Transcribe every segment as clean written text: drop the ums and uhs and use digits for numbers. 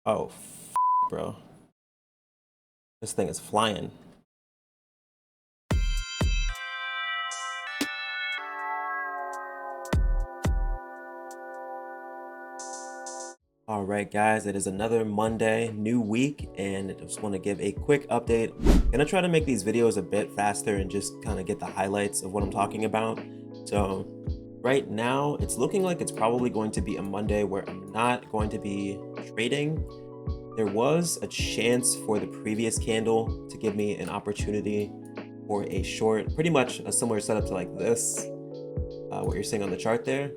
Oh, bro. This thing is flying. All right, guys, it is another Monday, new week, and I just want to give a quick update. Gonna try to make these videos a bit faster and just kind of get the highlights of what I'm talking about. So right now, it's looking like it's probably going to be a Monday where I'm not going to be trading. There was a chance for the previous candle to give me an opportunity for a short, pretty much a similar setup to like this, what you're seeing on the chart there.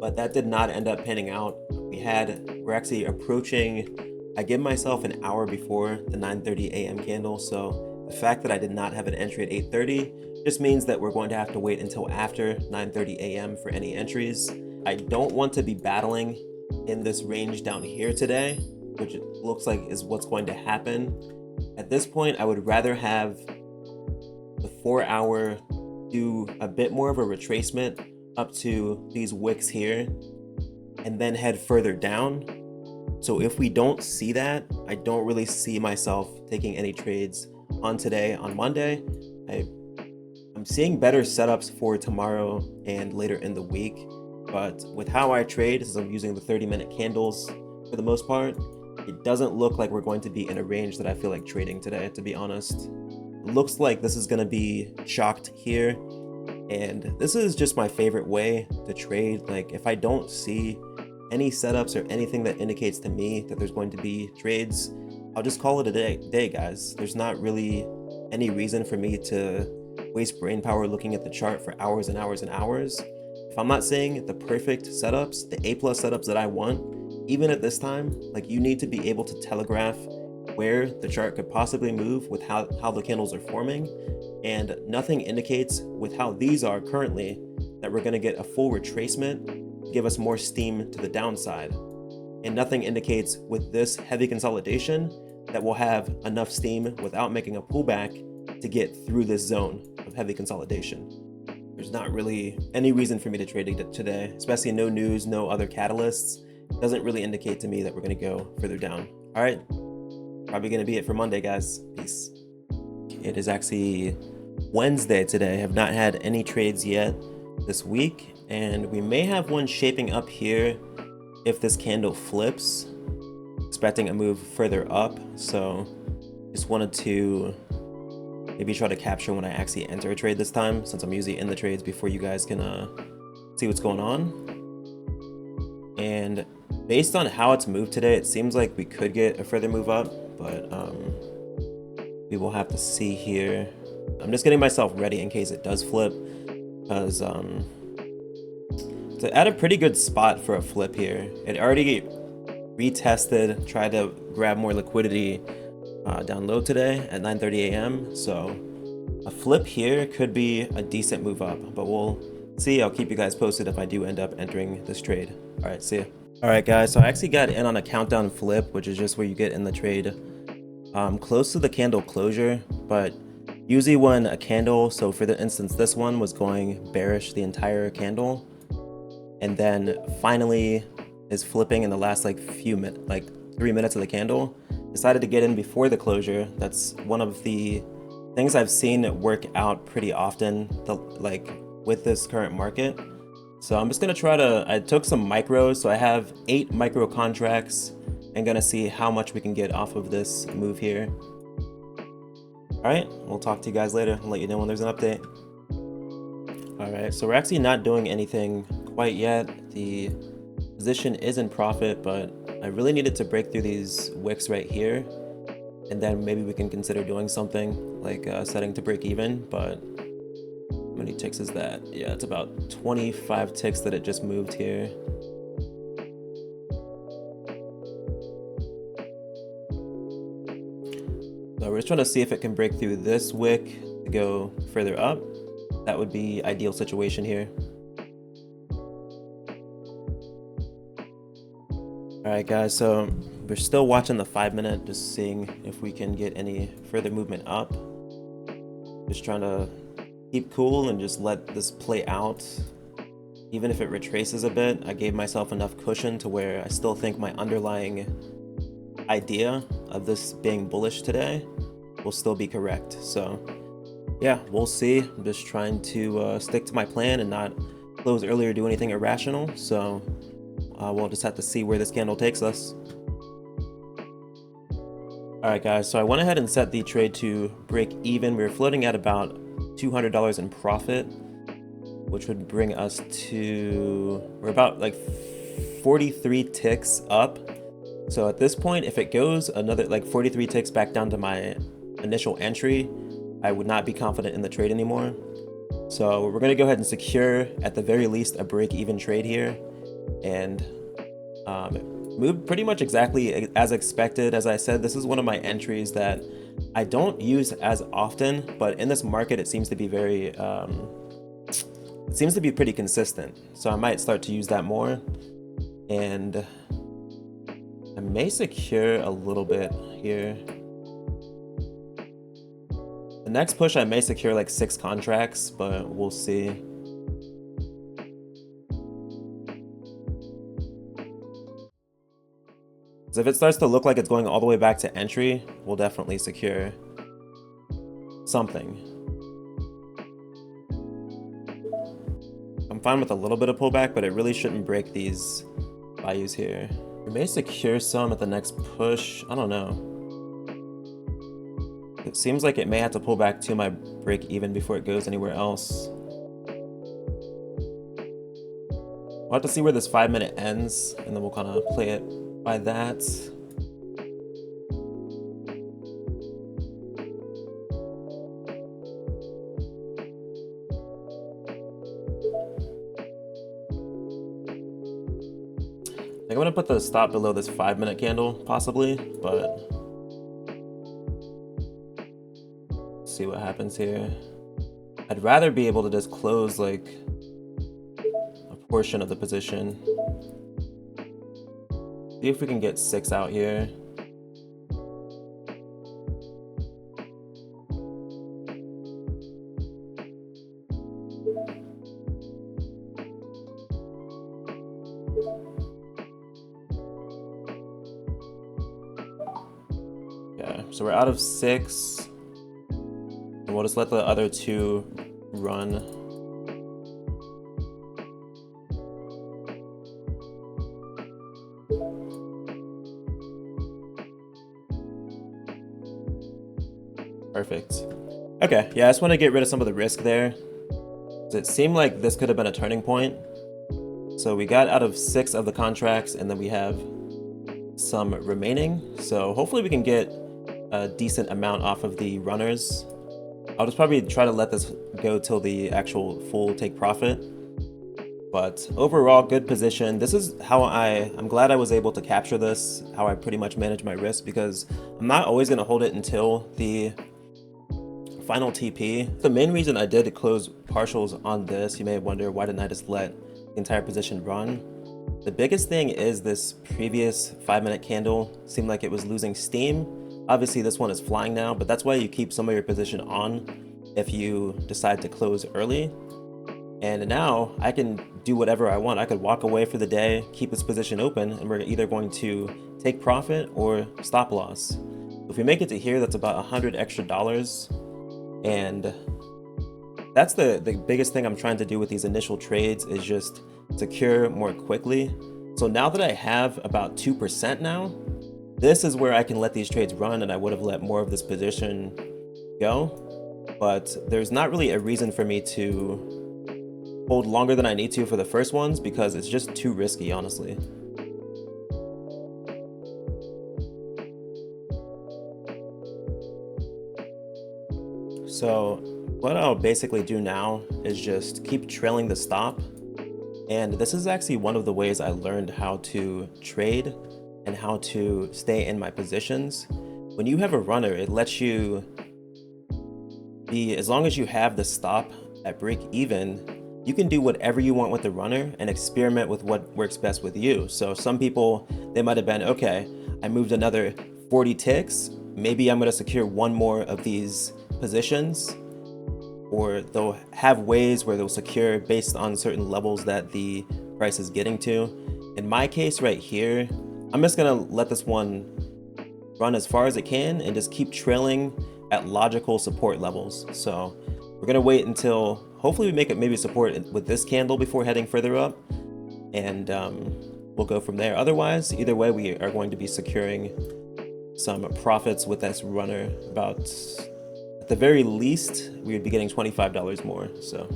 But that did not end up panning out. We're actually approaching, I give myself an hour before the 9:30 a.m. candle. So the fact that I did not have an entry at 8:30 just means that we're going to have to wait until after 9:30 a.m. for any entries. I don't want to be battling in this range down here today, which it looks like is what's going to happen. At this point, I would rather have the 4 hour do a bit more of a retracement up to these wicks here and then head further down. So if we don't see that, I don't really see myself taking any trades on today, on Monday. I'm seeing better setups for tomorrow and later in the week, but with how I trade, since I'm using the 30-minute candles for the most part, it doesn't look like we're going to be in a range that I feel like trading today, to be honest. It looks like this is going to be chalked here, and this is just my favorite way to trade. Like, if I don't see any setups or anything that indicates to me that there's going to be trades, I'll just call it a day, guys. There's not really any reason for me to waste brain power looking at the chart for hours and hours and hours. If I'm not seeing the perfect setups, the A+ setups that I want, even at this time, like, you need to be able to telegraph where the chart could possibly move with how the candles are forming, and nothing indicates with how these are currently that we're going to get a full retracement, give us more steam to the downside, and nothing indicates with this heavy consolidation that we'll have enough steam without making a pullback to get through this zone of heavy consolidation. There's not really any reason for me to trade today, especially no news, no other catalysts. It doesn't really indicate to me that we're going to go further down. All right, probably going to be it for Monday, guys. Peace. It is actually Wednesday today. I have not had any trades yet this week, and we may have one shaping up here if this candle flips, expecting a move further up. So just wanted to maybe try to capture when I actually enter a trade this time, since I'm usually in the trades before you guys can see what's going on. And based on how it's moved today, it seems like we could get a further move up, but we will have to see here. I'm just getting myself ready in case it does flip, because it's at a pretty good spot for a flip here. It already retested, tried to grab more liquidity down low today at 9:30 a.m. So a flip here could be a decent move up, but we'll see. I'll keep you guys posted if I do end up entering this trade. All right, see ya. All right, guys, so I actually got in on a countdown flip, which is just where you get in the trade close to the candle closure. But usually when a candle, so for the instance, this one was going bearish the entire candle, and then finally is flipping in the last like 3 minutes of the candle, decided to get in before the closure. That's one of the things I've seen work out pretty often, with this current market. So I'm just gonna I took some micros, so I have 8 micro contracts, and gonna see how much we can get off of this move here. All right, we'll talk to you guys later and let you know when there's an update. All right, so we're actually not doing anything quite yet. The position is in profit, but I really needed to break through these wicks right here, and then maybe we can consider doing something like setting to break even. But how many ticks is that? Yeah, it's about 25 ticks that it just moved here. So we're just trying to see if it can break through this wick to go further up. That would be ideal situation here. All right, guys, so we're still watching the 5-minute, just seeing if we can get any further movement up. Just trying to keep cool and just let this play out. even if it retraces a bit, I gave myself enough cushion to where I still think my underlying idea of this being bullish today will still be correct. So yeah, we'll see. I'm just trying to stick to my plan and not close early or do anything irrational. So we'll just have to see where this candle takes us. Alright guys, so I went ahead and set the trade to break even. We were floating at about $200 in profit, which would bring us to, we're about like 43 ticks up. So at this point, if it goes another like 43 ticks back down to my initial entry, I would not be confident in the trade anymore. So we're going to go ahead and secure at the very least a break-even trade here, and move pretty much exactly as expected. As I said, this is one of my entries that I don't use as often, but in this market it seems to be very it seems to be pretty consistent, so I might start to use that more. And I may secure a little bit here. The next push I may secure like 6 contracts, but we'll see. So if it starts to look like it's going all the way back to entry, we'll definitely secure something. I'm fine with a little bit of pullback, but it really shouldn't break these values here. We may secure some at the next push. I don't know. It seems like it may have to pull back to my break even before it goes anywhere else. We'll have to see where this 5-minute ends, and then we'll kind of play it by that. I'm gonna put the stop below this 5-minute candle, possibly, but see what happens here. I'd rather be able to just close like a portion of the position. See if we can get 6 out here. Yeah, so we're out of 6. And we'll just let the other 2 run. Perfect. Okay, yeah, I just want to get rid of some of the risk there. It seemed like this could have been a turning point. So we got out of 6 of the contracts, and then we have some remaining. So hopefully we can get a decent amount off of the runners. I'll just probably try to let this go till the actual full take profit. But overall, good position. This is how I'm glad I was able to capture this, how I pretty much manage my risk, because I'm not always going to hold it until the final TP. The main reason I did close partials on this, you may wonder, why didn't I just let the entire position run? The biggest thing is this previous 5-minute candle seemed like it was losing steam. Obviously this one is flying now, but that's why you keep some of your position on if you decide to close early. And now I can do whatever I want. I could walk away for the day, keep this position open, and we're either going to take profit or stop loss. If we make it to here, that's about $100 extra. And that's the biggest thing I'm trying to do with these initial trades, is just secure more quickly. So now that I have about 2% now, this is where I can let these trades run, and I would have let more of this position go. But there's not really a reason for me to hold longer than I need to for the first ones, because it's just too risky, honestly. So what I'll basically do now is just keep trailing the stop. And this is actually one of the ways I learned how to trade and how to stay in my positions. When you have a runner, it lets you be, as long as you have the stop at break even, you can do whatever you want with the runner and experiment with what works best with you. So some people, they might have been, okay, I moved another 40 ticks. Maybe I'm going to secure one more of these positions. or they'll have ways where they'll secure based on certain levels that the price is getting to. In my case right here, I'm just gonna let this one run as far as it can and just keep trailing at logical support levels. So we're gonna wait until hopefully we make it maybe support with this candle before heading further up, and we'll go from there. Otherwise, either way, we are going to be securing some profits with this runner. About, at the very least, we would be getting $25 more. So,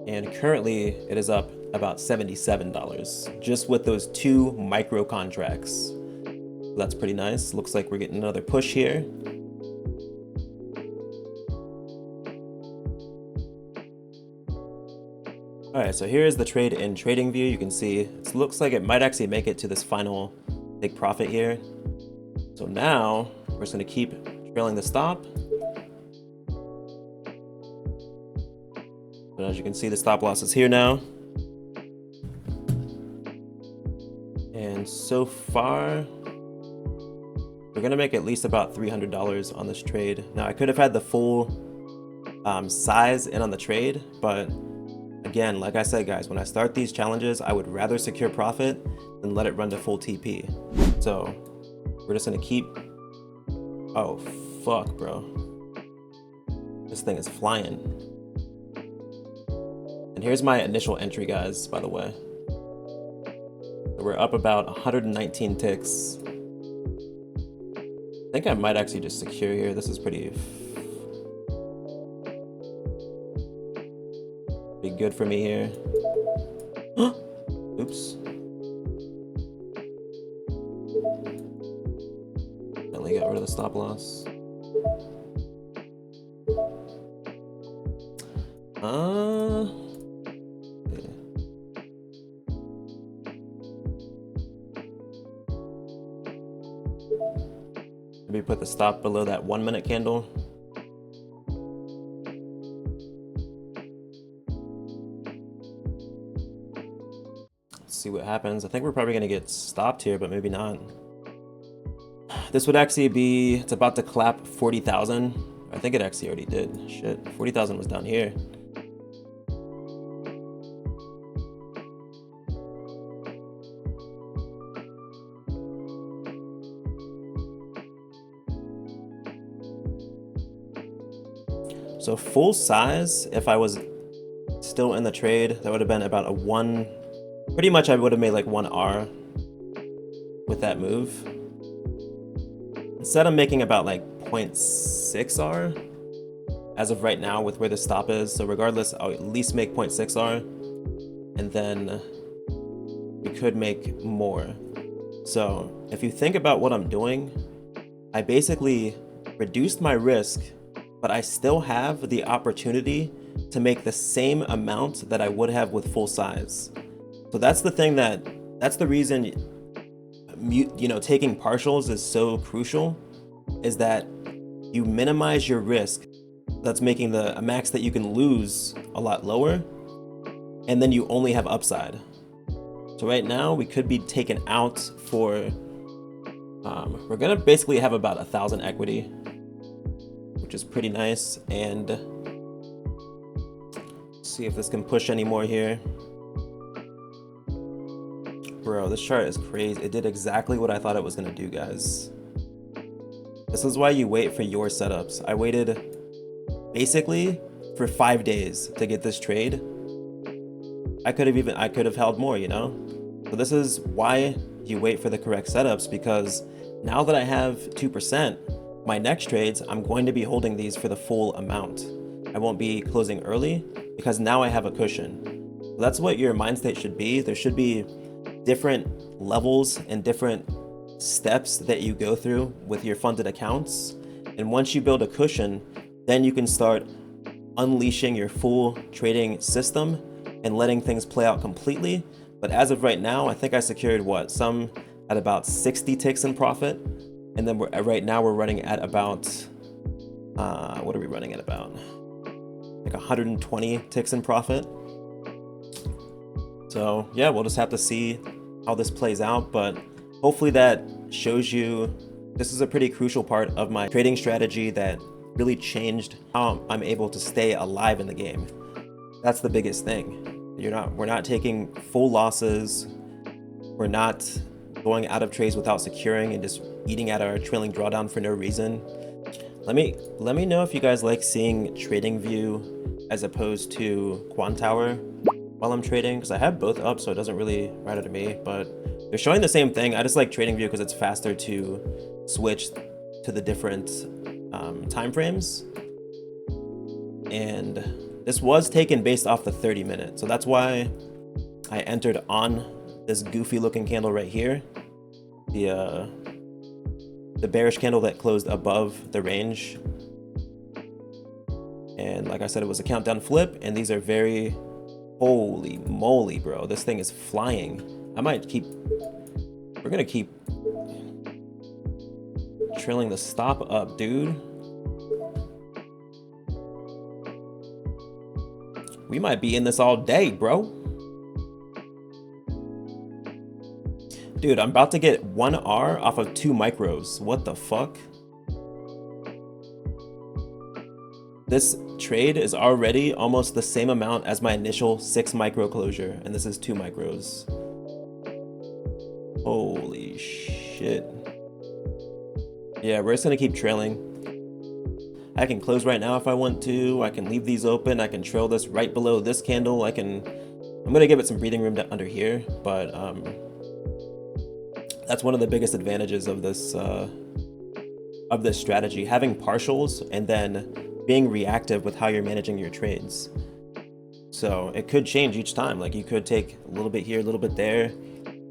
and currently it is up about $77 just with those 2 micro contracts. So that's pretty nice. Looks like we're getting another push here. All right, so here's the trade in trading view. You can see it looks like it might actually make it to this final big profit here. So now we're just gonna keep trailing the stop. But as you can see, the stop loss is here now. And so far, we're gonna make at least about $300 on this trade. Now I could have had the full size in on the trade, but again, like I said, guys, when I start these challenges, I would rather secure profit than let it run to full TP. So we're just gonna keep, oh, fuck, bro. This thing is flying. And here's my initial entry, guys, by the way. So we're up about 119 ticks. I think I might actually just secure here. This is pretty good for me here. Oops. Definitely got rid of the stop loss. Yeah. Maybe put the stop below that 1 minute candle. See what happens. I think we're probably gonna get stopped here, but maybe not. This would actually be, it's about to clap 40,000. I think it actually already did. Shit, 40,000 was down here. So full size, if I was still in the trade, that would have been about a 1, pretty much I would have made like 1 R with that move. Instead I'm making about like 0.6 R as of right now with where the stop is. So regardless, I'll at least make 0.6 R, and then we could make more. So if you think about what I'm doing, I basically reduced my risk, but I still have the opportunity to make the same amount that I would have with full size. So that's the thing that's the reason, you know, taking partials is so crucial, is that you minimize your risk. That's making the max that you can lose a lot lower, and then you only have upside. So right now we could be taken out for, we're gonna basically have about 1,000 equity, which is pretty nice. And see if this can push any more here. Bro, this chart is crazy. It did exactly what I thought it was gonna do, guys. This is why you wait for your setups. I waited basically for 5 days to get this trade. I could have held more, you know? So this is why you wait for the correct setups, because now that I have 2%, my next trades, I'm going to be holding these for the full amount. I won't be closing early because now I have a cushion. So that's what your mind state should be. There should be different levels and different steps that you go through with your funded accounts. And once you build a cushion, then you can start unleashing your full trading system and letting things play out completely. But as of right now, I think I secured some at about 60 ticks in profit. And then right now we're running at about, what are we running at about? Like 120 ticks in profit. So yeah, we'll just have to see how this plays out, but hopefully that shows you this is a pretty crucial part of my trading strategy that really changed how I'm able to stay alive in the game. That's the biggest thing. We're not taking full losses. We're not going out of trades without securing and just eating at our trailing drawdown for no reason. Let me know if you guys like seeing Trading View as opposed to Quant Tower while I'm trading, because I have both up, so it doesn't really matter to me, but they're showing the same thing. I just like Trading View because it's faster to switch to the different time frames. And this was taken based off the 30-minute, so that's why I entered on this goofy looking candle right here, the bearish candle that closed above the range. And like I said, it was a countdown flip, and these are very, holy moly, bro, this thing is flying. We're gonna keep trailing the stop up, dude. We might be in this all day, bro. Dude, I'm about to get 1R off of 2 micros. What the fuck? This trade is already almost the same amount as my initial 6 micro closure, and this is 2 micros. Holy shit. Yeah, we're just gonna keep trailing. I can close right now if I want to. I can leave these open. I can trail this right below this candle. I'm gonna give it some breathing room under here, but that's one of the biggest advantages of this strategy, having partials and then being reactive with how you're managing your trades. So it could change each time. Like, you could take a little bit here, a little bit there.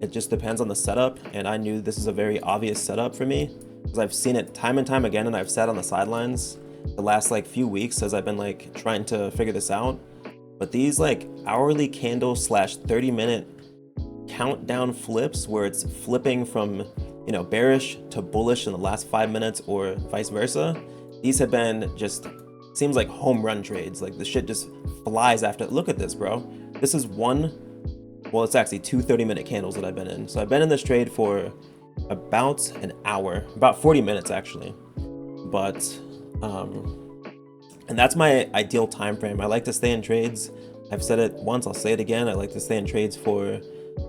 It just depends on the setup, and I knew this is a very obvious setup for me because I've seen it time and time again, and I've sat on the sidelines the last like few weeks as I've been like trying to figure this out. But these like hourly candle / 30-minute countdown flips where it's flipping from, you know, bearish to bullish in the last 5 minutes or vice versa, these have been just, seems like home run trades. Like, the shit just flies after. Look at this, bro. This is well, it's actually 2 30-minute candles that I've been in. So I've been in this trade for about an hour, about 40 minutes actually. But and that's my ideal time frame. I like to stay in trades. I've said it once, I'll say it again. I like to stay in trades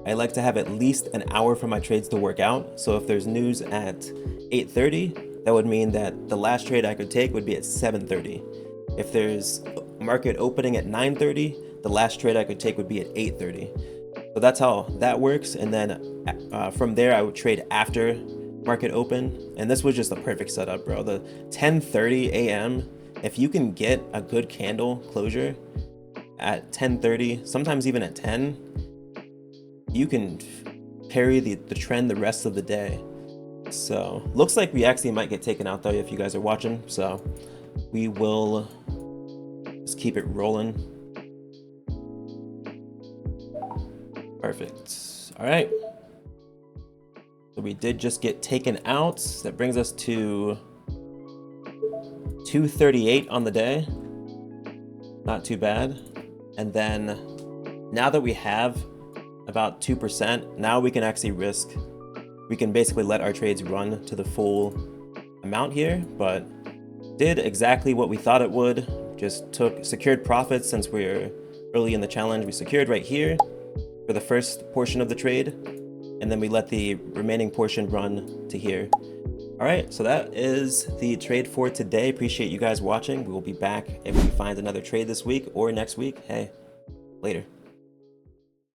I like to have at least an hour for my trades to work out. So if there's news at 8:30, that would mean that the last trade I could take would be at 7:30. If there's market opening at 9:30, the last trade I could take would be at 8:30. So that's how that works. And then from there, I would trade after market open. And this was just a perfect setup, bro. The 10:30 a.m., if you can get a good candle closure at 10:30, sometimes even at 10, you can carry the trend the rest of the day. So looks like we actually might get taken out though, if you guys are watching. So we will just keep it rolling. Perfect. All right. So we did just get taken out. That brings us to 238 on the day. Not too bad. And then now that we have about 2%, now we can actually risk. We can basically let our trades run to the full amount here, but did exactly what we thought it would. Just secured profits since we're early in the challenge. We secured right here for the first portion of the trade, and then we let the remaining portion run to here. All right, so that is the trade for today. Appreciate you guys watching. We will be back if we find another trade this week or next week. Hey, later.